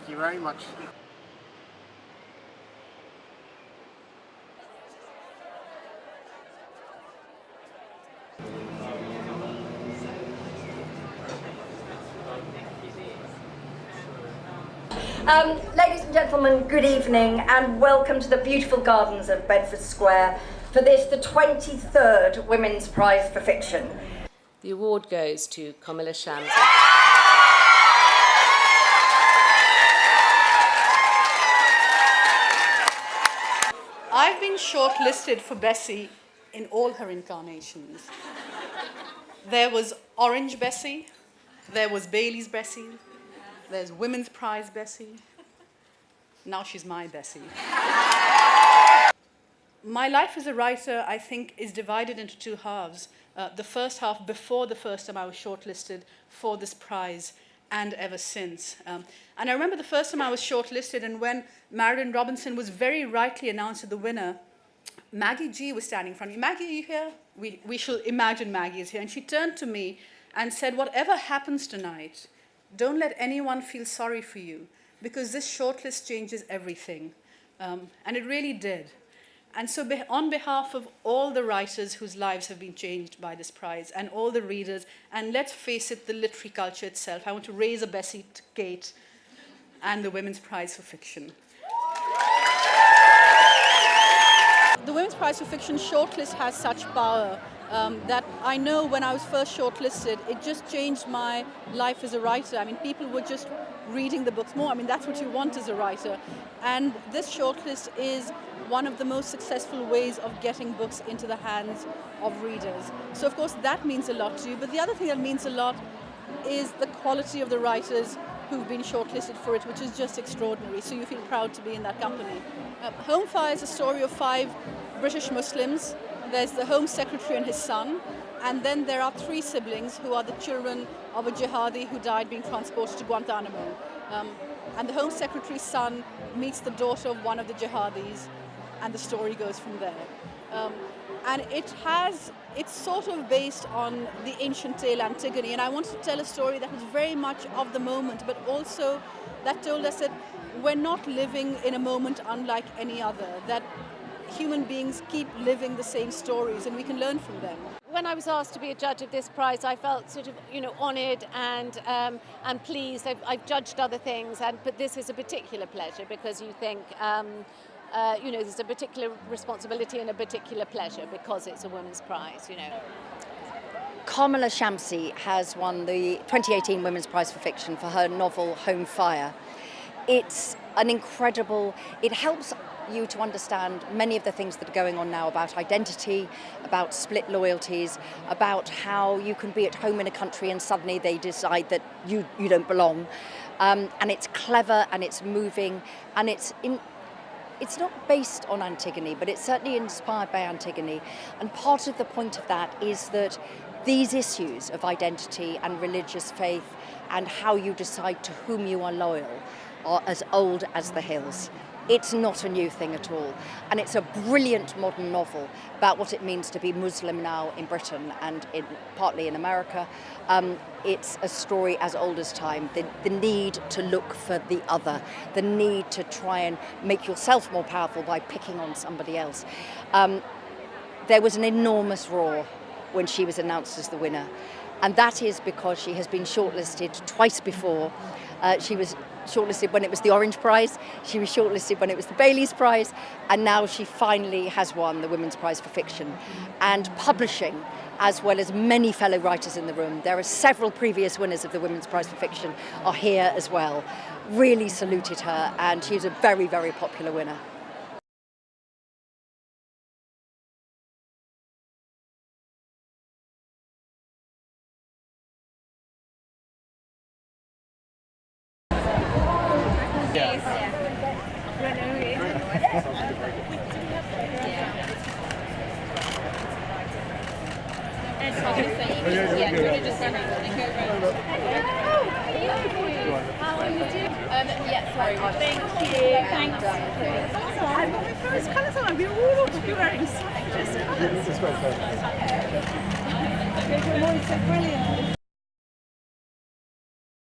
Thank you very much. Ladies and gentlemen, good evening and welcome to the beautiful gardens of Bedford Square for this, the 23rd Women's Prize for Fiction. The award goes to Kamila Shamsie. I've been shortlisted for Bessie in all her incarnations. There was Orange Bessie, there was Bailey's Bessie, there's Women's Prize Bessie. Now she's my Bessie. My life as a writer, I think, is divided into two halves. The first half, before the first time I was shortlisted for this prize, and ever since. And I remember the first time I was shortlisted, and when Marilyn Robinson was very rightly announced as the winner, Maggie G was standing in front of me. Maggie, are you here? We shall imagine Maggie is here. And she turned to me and said, whatever happens tonight, don't let anyone feel sorry for you, because this shortlist changes everything. And it really did. And so on behalf of all the writers whose lives have been changed by this prize, and all the readers, and let's face it, the literary culture itself, I want to raise a Bessie to Kate and the Women's Prize for Fiction. The Women's Prize for Fiction shortlist has such power that I know when I was first shortlisted, it just changed my life as a writer. I mean, people were just reading the books more. I mean, that's what you want as a writer. And this shortlist is one of the most successful ways of getting books into the hands of readers. So, of course, that means a lot to you. But the other thing that means a lot is the quality of the writers who've been shortlisted for it, which is just extraordinary. So you feel proud to be in that company. Home Fire is a story of 5 British Muslims. There's the Home Secretary and his son, and then there are 3 siblings who are the children of a jihadi who died being transported to Guantanamo. And the Home Secretary's son meets the daughter of one of the jihadis, and the story goes from there. And it's sort of based on the ancient tale Antigone, and I wanted to tell a story that was very much of the moment, but also that told us that we're not living in a moment unlike any other, that human beings keep living the same stories and we can learn from them. When I was asked to be a judge of this prize, I felt sort of, honoured and pleased. I've judged other things, but this is a particular pleasure because you think, there's a particular responsibility and a particular pleasure because it's a women's prize, Kamila Shamsie has won the 2018 Women's Prize for Fiction for her novel Home Fire. It's an incredible, it helps you to understand many of the things that are going on now about identity, about split loyalties, about how you can be at home in a country and suddenly they decide that you don't belong. And it's clever and it's moving and it's not based on Antigone, but it's certainly inspired by Antigone. And part of the point of that is that these issues of identity and religious faith and how you decide to whom you are loyal are as old as the hills. It's not a new thing at all. And it's a brilliant modern novel about what it means to be Muslim now in Britain and partly in America. It's a story as old as time, the need to look for the other, the need to try and make yourself more powerful by picking on somebody else. There was an enormous roar when she was announced as the winner. And that is because she has been shortlisted twice before. She was shortlisted when it was the Orange Prize, she was shortlisted when it was the Bailey's Prize, and now she finally has won the Women's Prize for Fiction. And publishing, as well as many fellow writers in the room, there are several previous winners of the Women's Prize for Fiction are here as well, really saluted her, and she's a very, very popular winner. First colours on, we all ought to be wearing such colours. It's so brilliant.